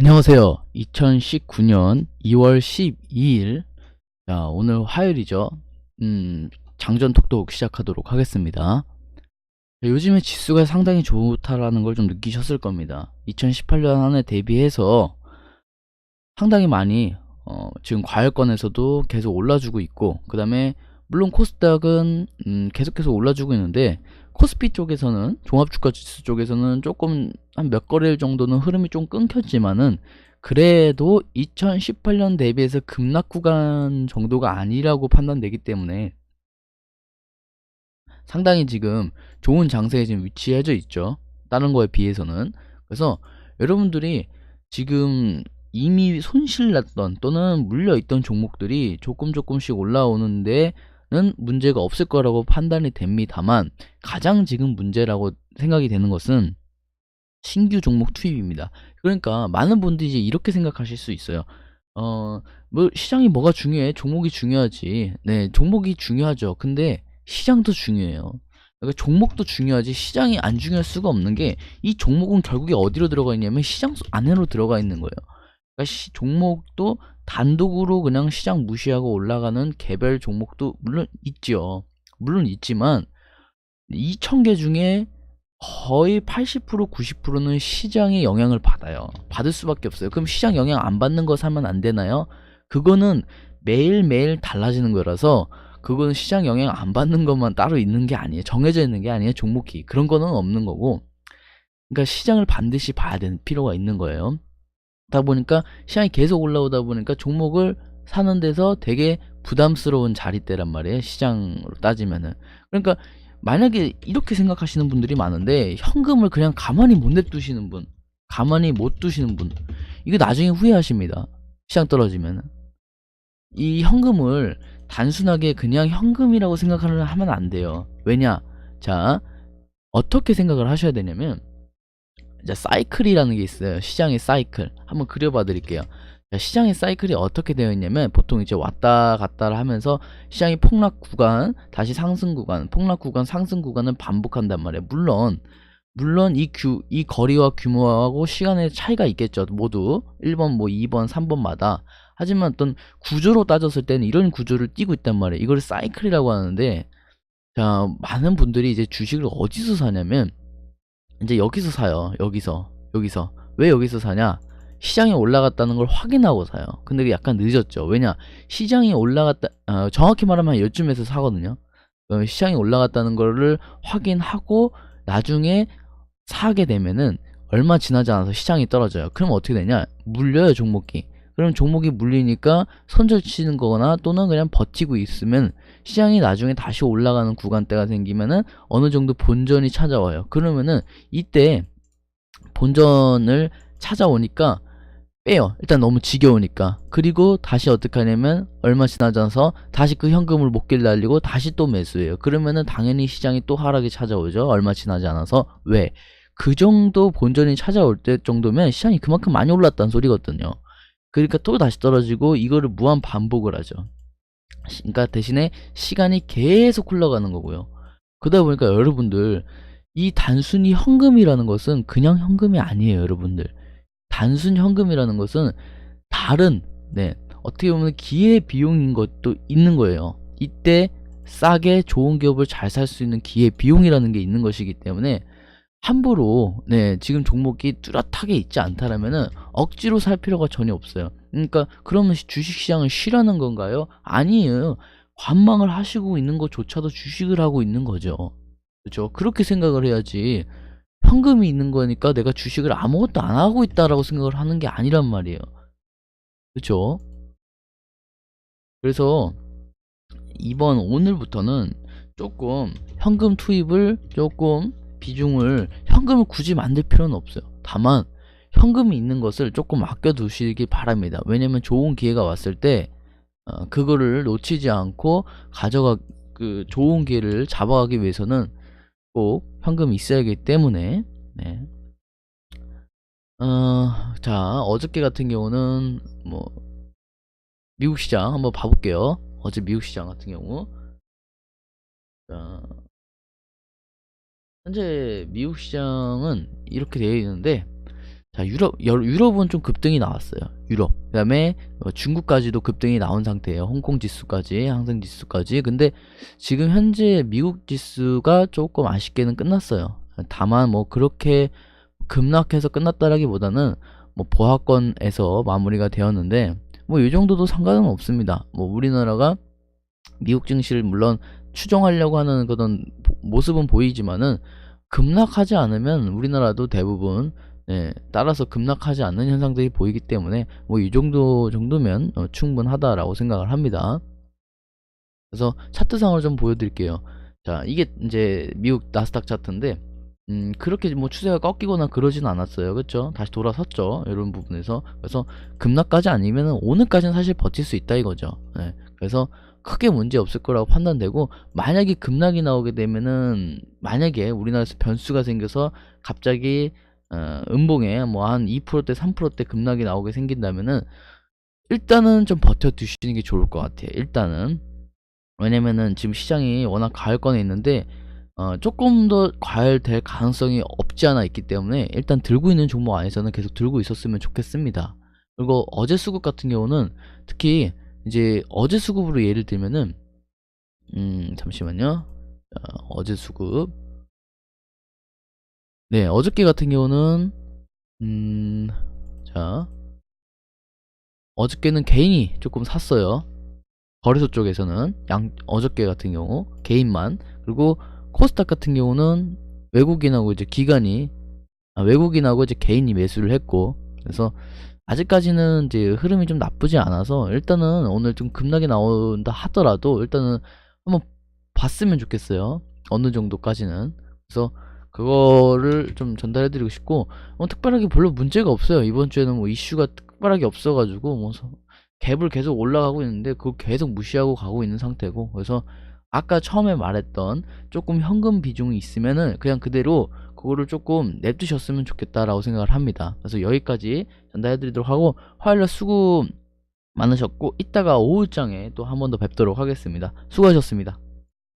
안녕하세요. 2019년 2월 12일. 자, 오늘 화요일이죠. 장전 톡톡 시작하도록 하겠습니다. 요즘에 지수가 상당히 좋다라는 걸 좀 느끼셨을 겁니다. 2018년 한 해 대비해서 상당히 많이 지금 과열권에서도 계속 올라주고 있고, 그 다음에 물론 코스닥은 계속해서 올라주고 있는데, 코스피 쪽에서는, 종합주가 지수 쪽에서는 조금 한 몇 거래일 정도는 흐름이 좀 끊겼지만은, 그래도 2018년 대비해서 급락 구간 정도가 아니라고 판단되기 때문에 상당히 지금 좋은 장세에 지금 위치해져 있죠. 다른 거에 비해서는. 그래서 여러분들이 지금 이미 손실 났던 또는 물려있던 종목들이 조금씩 올라오는 데는 문제가 없을 거라고 판단이 됩니다만, 가장 지금 문제라고 생각이 되는 것은 신규 종목 투입입니다. 그러니까 많은 분들이 이제 이렇게 생각하실 수 있어요. 뭐 시장이 뭐가 중요해? 종목이 중요하지. 네, 종목이 중요하죠. 근데 시장도 중요해요. 그러니까 종목도 중요하지 시장이 안 중요할 수가 없는 게, 이 종목은 결국에 어디로 들어가 있냐면 시장 안으로 들어가 있는 거예요. 그러니까 종목도 단독으로 그냥 시장 무시하고 올라가는 개별 종목도 물론 있죠. 물론 있지만 2,000개 중에 거의 80% 90%는 시장의 영향을 받아요. 받을 수밖에 없어요. 그럼 시장 영향 안 받는 거 사면 안 되나요? 그거는 매일매일 달라지는 거라서, 그거는 시장 영향 안 받는 것만 따로 있는 게 아니에요. 정해져 있는 게 아니에요. 종목이 그런 거는 없는 거고, 그러니까 시장을 반드시 봐야 되는 필요가 있는 거예요. 그러다 보니까 시장이 계속 올라오다 보니까 종목을 사는 데서 되게 부담스러운 자리대란 말이에요. 시장으로 따지면은. 그러니까 만약에 이렇게 생각하시는 분들이 많은데, 현금을 그냥 가만히 못 냅두시는 분, 가만히 못 두시는 분, 이거 나중에 후회하십니다. 시장 떨어지면은. 이 현금을 단순하게 그냥 현금이라고 하면 안 돼요. 왜냐? 자, 어떻게 생각을 하셔야 되냐면, 이제 사이클이라는 게 있어요. 시장의 사이클. 한번 그려봐 드릴게요. 시장의 사이클이 어떻게 되어 있냐면, 보통 이제 왔다 갔다 하면서 시장이 폭락 구간, 다시 상승 구간, 폭락 구간, 상승 구간을 반복한단 말이에요. 물론 이 거리와 규모하고 시간의 차이가 있겠죠. 모두 1번, 뭐 2번, 3번마다. 하지만 어떤 구조로 따졌을 때는 이런 구조를 띠고 있단 말이에요. 이걸 사이클이라고 하는데, 자, 많은 분들이 이제 주식을 어디서 사냐면, 이제 여기서 사요. 여기서 왜 여기서 사냐? 시장이 올라갔다는 걸 확인하고 사요. 근데 그게 약간 늦었죠. 왜냐? 시장이 올라갔다, 정확히 말하면 요쯤에서 사거든요. 시장이 올라갔다는 거를 확인하고 나중에 사게 되면은 얼마 지나지 않아서 시장이 떨어져요. 그럼 어떻게 되냐? 물려요, 종목이. 그럼 종목이 물리니까 손절 치는 거거나 또는 그냥 버티고 있으면, 시장이 나중에 다시 올라가는 구간대가 생기면은 어느 정도 본전이 찾아와요. 그러면은 이때 본전을 찾아오니까 빼요. 일단 너무 지겨우니까. 그리고 다시 어떻게 하냐면, 얼마 지나지 않아서 다시 그 현금을 목길 날리고 다시 또 매수해요. 그러면은 당연히 시장이 또 하락이 찾아오죠. 얼마 지나지 않아서. 왜? 그 정도 본전이 찾아올 때 정도면 시장이 그만큼 많이 올랐다는 소리거든요. 그러니까 또 다시 떨어지고, 이거를 무한 반복을 하죠. 그러니까 대신에 시간이 계속 흘러가는 거고요. 그러다 보니까 여러분들, 이 단순히 현금이라는 것은 그냥 현금이 아니에요. 여러분들, 단순 현금이라는 것은 다른, 네, 어떻게 보면 기회 비용인 것도 있는 거예요. 이때 싸게 좋은 기업을 잘 살 수 있는 기회 비용이라는 게 있는 것이기 때문에, 함부로, 네, 지금 종목이 뚜렷하게 있지 않다라면은 억지로 살 필요가 전혀 없어요. 그러니까 그러면 주식시장을 싫어하는 건가요? 아니에요. 관망을 하시고 있는 것조차도 주식을 하고 있는 거죠. 그렇죠? 그렇게 생각을 해야지, 현금이 있는 거니까 내가 주식을 아무것도 안 하고 있다라고 생각을 하는 게 아니란 말이에요. 그렇죠? 그래서 오늘부터는 조금 현금 투입을, 조금 비중을, 현금을 굳이 만들 필요는 없어요. 다만 현금이 있는 것을 조금 아껴 두시기 바랍니다. 왜냐면 좋은 기회가 왔을 때 그거를 놓치지 않고 그 좋은 기회를 잡아가기 위해서는 꼭 현금이 있어야 하기 때문에. 네. 자, 어저께 같은 경우는 뭐 미국 시장 한번 봐볼게요. 어제 미국 시장 같은 경우, 자, 현재 미국 시장은 이렇게 되어 있는데, 자, 유럽은 좀 급등이 나왔어요. 유럽. 그 다음에 중국까지도 급등이 나온 상태예요. 홍콩 지수까지, 항생 지수까지. 근데 지금 현재 미국 지수가 조금 아쉽게는 끝났어요. 다만 뭐 그렇게 급락해서 끝났다라기보다는 뭐 보합권에서 마무리가 되었는데, 뭐 이 정도도 상관은 없습니다. 뭐 우리나라가 미국 증시를 물론 추종하려고 하는 그런 모습은 보이지만은 급락하지 않으면 우리나라도 대부분 따라서 급락하지 않는 현상들이 보이기 때문에 뭐 이 정도면 충분하다라고 생각을 합니다. 그래서 차트상으로 좀 보여드릴게요. 자, 이게 이제 미국 나스닥 차트인데 그렇게 뭐 추세가 꺾이거나 그러진 않았어요. 그쵸? 다시 돌아섰죠. 이런 부분에서. 그래서 급락까지 아니면은 오늘까지는 사실 버틸 수 있다 이거죠. 그래서 크게 문제 없을 거라고 판단되고, 만약에 급락이 나오게 되면은, 만약에 우리나라에서 변수가 생겨서 갑자기 음봉에 뭐 한 2%대 3%대 급락이 나오게 생긴다면은 일단은 좀 버텨두시는 게 좋을 것 같아요. 일단은. 왜냐면은 지금 시장이 워낙 과열권에 있는데 조금 더 과열될 가능성이 없지 않아 있기 때문에 일단 들고 있는 종목 안에서는 계속 들고 있었으면 좋겠습니다. 그리고 어제 수급 같은 경우는 특히 이제 어제 수급으로 예를 들면은 잠시만요. 어제 수급. 네, 어저께 같은 경우는 자, 어저께는 개인이 조금 샀어요. 거래소 쪽에서는 어저께 같은 경우 개인만. 그리고 코스닥 같은 경우는 외국인하고 이제 외국인하고 이제 개인이 매수를 했고, 그래서 아직까지는 이제 흐름이 좀 나쁘지 않아서 일단은 오늘 좀 급락이 나온다 하더라도 일단은 한번 봤으면 좋겠어요. 어느 정도까지는. 그래서 그거를 좀 전달해드리고 싶고, 특별하게 별로 문제가 없어요. 이번 주에는 뭐 이슈가 특별하게 없어가지고 뭐 갭을 계속 올라가고 있는데 그거 계속 무시하고 가고 있는 상태고, 그래서 아까 처음에 말했던 조금 현금 비중이 있으면은 그냥 그대로 그거를 조금 냅두셨으면 좋겠다라고 생각을 합니다. 그래서 여기까지 전달해드리도록 하고, 화요일날 수고 많으셨고 이따가 오후장에 또 한 번 더 뵙도록 하겠습니다. 수고하셨습니다.